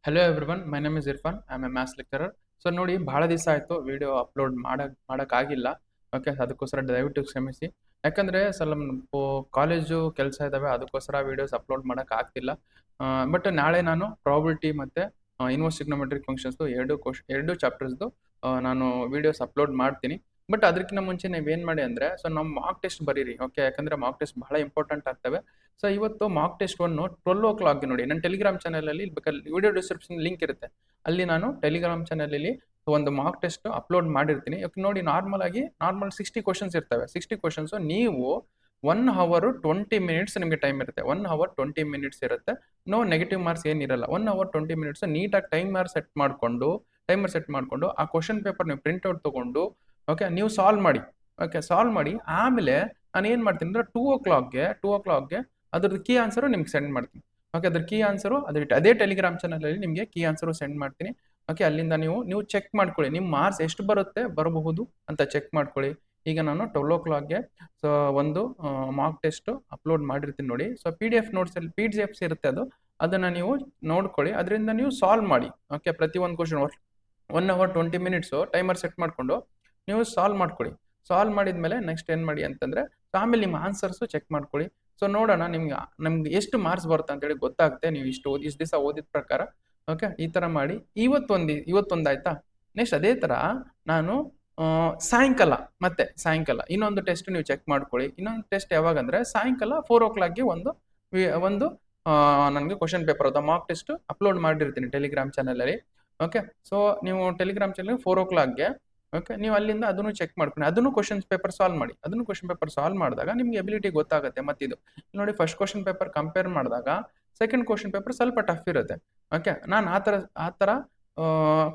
Hello everyone, my name is Irfan. I am A maths lecturer. So ನೋಡಿ, ಭಾಳ ದಿವಸ ಆಯಿತು ವಿಡಿಯೋ ಅಪ್ಲೋಡ್ ಮಾಡೋಕ್ಕಾಗಿಲ್ಲ. ಓಕೆ, ಅದಕ್ಕೋಸ್ಕರ ದಯವಿಟ್ಟು ಕ್ಷಮಿಸಿ. ಯಾಕಂದರೆ ಸ್ವಲ್ಪ ಕಾಲೇಜು ಕೆಲಸ ಇದ್ದಾವೆ, ಅದಕ್ಕೋಸ್ಕರ ವೀಡಿಯೋಸ್ ಅಪ್ಲೋಡ್ ಮಾಡೋಕ್ಕಾಗ್ತಿಲ್ಲ. ಬಟ್ ನಾಳೆ ನಾನು ಪ್ರಾಬಿಲಿಟಿ ಮತ್ತು ಇನ್ವರ್ಸ್ ಟ್ರಿಗ್ನೋಮೆಟ್ರಿಕ್ ಫಂಕ್ಷನ್ಸ್ದು ಎರಡು ಚಾಪ್ಟರ್ಸ್ದು ನಾನು ವೀಡಿಯೋಸ್ ಅಪ್ಲೋಡ್ ಮಾಡ್ತೀನಿ. ಬಟ್ ಅದಕ್ಕಿಂತ ಮುಂಚೆ ನೀವೇನು ಮಾಡಿ ಅಂದರೆ, ಸೊ ನಮ್ಮ ಮಾರ್ಕ್ ಟೆಸ್ಟ್ ಬರೀರಿ. ಓಕೆ, ಯಾಕಂದರೆ ಮಾರ್ಕ್ ಟೆಸ್ಟ್ ಬಹಳ ಇಂಪಾರ್ಟೆಂಟ್ ಆಗ್ತವೆ. ಸೊ ಇವತ್ತು ಮಾರ್ಕ್ ಟೆಸ್ಟ್ 1 12 ನೋಡಿ, ನನ್ನ ಟೆಲಿಗ್ರಾಮ್ ಚಾನಲಲ್ಲಿ ಬೇಕಾದ್ರೆ ವಿಡಿಯೋ ಡಿಸ್ಕ್ರಿಪ್ಷನ್ ಲಿಂಕ್ ಇರುತ್ತೆ. ಅಲ್ಲಿ ನಾನು ಟೆಲಿಗ್ರಾಮ್ ಚಾನಲಲ್ಲಿ ಒಂದು ಮಾರ್ಕ್ ಟೆಸ್ಟ್ ಅಪ್ಲೋಡ್ ಮಾಡಿರ್ತೀನಿ. ಇವಾಗ ನೋಡಿ, ನಾರ್ಮಲ್ 60 ಕ್ವಶನ್ಸ್ ಇರ್ತವೆ. 60 ಕ್ವಶನ್ಸ್ ನೀವು 1 ಅವರ್ 20 ಮಿನಿಟ್ಸ್ ನಿಮಗೆ ಟೈಮ್ ಇರುತ್ತೆ. 1 ಅವರ್ 20 ಮಿನಿಟ್ಸ್ ಇರುತ್ತೆ. ನೋ ನೆಗೆಟಿವ್ ಮಾರ್ಕ್ಸ್ ಏನಿರಲ್ಲ. 1 ಅವರ್ 20 ಮಿನಿಟ್ಸ್ ನೀಟಾಗಿ ಟೈಮರ್ ಸೆಟ್ ಮಾಡಿಕೊಂಡು ಆ ಕ್ವಶನ್ ಪೇಪರ್ ನೀವು ಪ್ರಿಂಟ್ಔಟ್ ತೊಗೊಂಡು ಓಕೆ ನೀವು ಸಾಲ್ವ್ ಮಾಡಿ. ಓಕೆ, ಸಾಲ್ವ್ ಮಾಡಿ ಆಮೇಲೆ ನಾನು ಏನು ಮಾಡ್ತೀನಿ ಅಂದರೆ 2 o'clockಗೆ ಅದ್ರದ್ದು ಕೀ ಆನ್ಸರು ನಿಮ್ಗೆ ಸೆಂಡ್ ಮಾಡ್ತೀನಿ. ಓಕೆ, ಅದ್ರ ಕೀ ಆನ್ಸರು ಅದೇ ಟೆಲಿಗ್ರಾಮ್ ಚಾನಲಲ್ಲಿ ನಿಮಗೆ ಕೀ ಆನ್ಸರು ಸೆಂಡ್ ಮಾಡ್ತೀನಿ. ಓಕೆ, ಅಲ್ಲಿಂದ ನೀವು ಚೆಕ್ ಮಾಡ್ಕೊಳ್ಳಿ, ನಿಮ್ಮ ಮಾರ್ಕ್ಸ್ ಎಷ್ಟು ಬರಬಹುದು ಅಂತ ಚೆಕ್ ಮಾಡ್ಕೊಳ್ಳಿ. ಈಗ ನಾನು 12 o'clockಗೆ ಸೊ ಒಂದು ಮಾರ್ಕ್ ಟೆಸ್ಟ್ ಅಪ್ಲೋಡ್ ಮಾಡಿರ್ತೀನಿ ನೋಡಿ. ಸೊ PDF ನೋಟ್ಸಲ್ಲಿ PDFs ಇರುತ್ತೆ, ಅದನ್ನು ನೀವು ನೋಡ್ಕೊಳ್ಳಿ. ಅದರಿಂದ ನೀವು ಸಾಲ್ವ್ ಮಾಡಿ. ಓಕೆ, ಪ್ರತಿ ಒಂದು question 1 hour 20 minutes timer set ಮಾಡಿಕೊಂಡು ನೀವು ಸಾಲ್ವ್ ಮಾಡ್ಕೊಳ್ಳಿ. ಸಾಲ್ವ್ ಮಾಡಿದ್ಮೇಲೆ ನೆಕ್ಸ್ಟ್ ಏನು ಮಾಡಿ ಅಂತಂದರೆ, ಆಮೇಲೆ ನಿಮ್ಮ ಆನ್ಸರ್ಸು ಚೆಕ್ ಮಾಡ್ಕೊಳ್ಳಿ. ಸೊ ನೋಡೋಣ ನಮ್ಗೆ ಎಷ್ಟು ಮಾರ್ಕ್ಸ್ ಬರುತ್ತೆ ಅಂತೇಳಿ ಗೊತ್ತಾಗುತ್ತೆ, ನೀವು ಇಷ್ಟು ದಿವಸ ಓದಿದ ಪ್ರಕಾರ. ಓಕೆ, ಈ ಥರ ಮಾಡಿ. ಇವತ್ತೊಂದು ಆಯ್ತಾ. ನೆಕ್ಸ್ಟ್ ಅದೇ ಥರ ನಾನು ಸಾಯಂಕಾಲ ಇನ್ನೊಂದು ಟೆಸ್ಟ್ ನೀವು ಚೆಕ್ ಮಾಡ್ಕೊಳ್ಳಿ. ಇನ್ನೊಂದು ಟೆಸ್ಟ್ ಯಾವಾಗಂದರೆ ಸಾಯಂಕಾಲ 4 o'clockಗೆ ಒಂದು ನನಗೆ question paper mark test upload ಮಾಡಿರ್ತೀನಿ ಟೆಲಿಗ್ರಾಮ್ ಚಾನಲಲ್ಲಿ. ಓಕೆ, ಸೊ ನೀವು ಟೆಲಿಗ್ರಾಮ್ ಚಾನಲ್ 4 o'clockಗೆ ಓಕೆ ನೀವು ಅಲ್ಲಿಂದ ಅದನ್ನು ಚೆಕ್ ಮಾಡ್ಕೊಂಡು ಅದನ್ನು ಕ್ವಶನ್ ಪೇಪರ್ ಸಾಲ್ವ್ ಮಾಡಿದಾಗ ನಿಮ್ಗೆ ಎಬಿಲಿಟಿ ಗೊತ್ತಾಗುತ್ತೆ. ಮತ್ತಿದು ನೋಡಿ, ಫಸ್ಟ್ ಕ್ವಶನ್ ಪೇಪರ್ ಕಂಪೇರ್ ಮಾಡಿದಾಗ ಸೆಕೆಂಡ್ ಕ್ವಶನ್ ಪೇಪರ್ ಸ್ವಲ್ಪ ಟಫ್ ಇರುತ್ತೆ. ಓಕೆ, ನಾನು ಆ ಥರ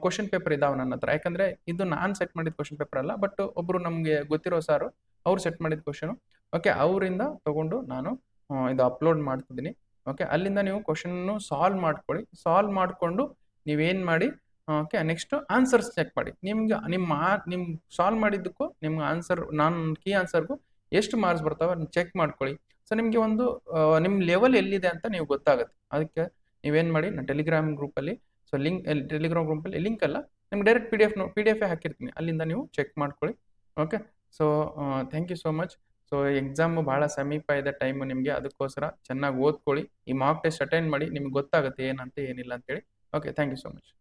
ಕ್ವಶನ್ ಪೇಪರ್ ಇದಾವೆ ನನ್ನ ಹತ್ರ. ಯಾಕಂದರೆ ಇದು ನಾನು ಸೆಟ್ ಮಾಡಿದ ಕ್ವಶನ್ ಪೇಪರ್ ಅಲ್ಲ, ಬಟ್ ಒಬ್ಬರು ನಮಗೆ ಗೊತ್ತಿರೋ ಸಾರು ಅವ್ರು ಸೆಟ್ ಮಾಡಿದ ಕ್ವಶನು. ಓಕೆ, ಅವರಿಂದ ತೊಗೊಂಡು ನಾನು ಇದು ಅಪ್ಲೋಡ್ ಮಾಡ್ತಿದ್ದೀನಿ. ಓಕೆ, ಅಲ್ಲಿಂದ ನೀವು ಕ್ವಶನ್ನು ಸಾಲ್ವ್ ಮಾಡಿಕೊಂಡು ನೀವೇನು ಮಾಡಿ. ಓಕೆ, ನೆಕ್ಸ್ಟ್ ಆನ್ಸರ್ಸ್ ಚೆಕ್ ಮಾಡಿ. ನಿಮ್ಮ ಸಾಲ್ವ್ ಮಾಡಿದ್ದಕ್ಕೂ ನಿಮ್ಮ ಆನ್ಸರ್ ಕೀ ಆನ್ಸರ್ಗೂ ಎಷ್ಟು ಮಾರ್ಕ್ಸ್ ಬರ್ತಾವೆ ಅದನ್ನ ಚೆಕ್ ಮಾಡ್ಕೊಳ್ಳಿ. ಸೊ ನಿಮಗೆ ಒಂದು ನಿಮ್ಮ ಲೆವೆಲ್ ಎಲ್ಲಿದೆ ಅಂತ ನೀವು ಗೊತ್ತಾಗುತ್ತೆ. ಅದಕ್ಕೆ ನೀವೇನು ಮಾಡಿ, ನಾನು ಟೆಲಿಗ್ರಾಮ್ ಗ್ರೂಪಲ್ಲಿ ಟೆಲಿಗ್ರಾಮ್ ಗ್ರೂಪಲ್ಲಿ ಲಿಂಕ್ ಅಲ್ಲ, ನಿಮ್ಗೆ ಡೈರೆಕ್ಟ್ PDF ಹಾಕಿರ್ತೀನಿ, ಅಲ್ಲಿಂದ ನೀವು ಚೆಕ್ ಮಾಡ್ಕೊಳ್ಳಿ. Okay, so thank you so much. So exam ಭಾಳ ಸಮೀಪ ಇದೆ ಟೈಮು ನಿಮಗೆ, ಅದಕ್ಕೋಸ್ಕರ ಚೆನ್ನಾಗಿ ಓದ್ಕೊಳ್ಳಿ. ಈ ಮಾರ್ಕ್ ಟೆಸ್ಟ್ ಅಟೆಂಡ್ ಮಾಡಿ, ನಿಮ್ಗೆ ಗೊತ್ತಾಗುತ್ತೆ ಏನಂತ ಏನಿಲ್ಲ ಅಂತೇಳಿ. Okay, thank you so much.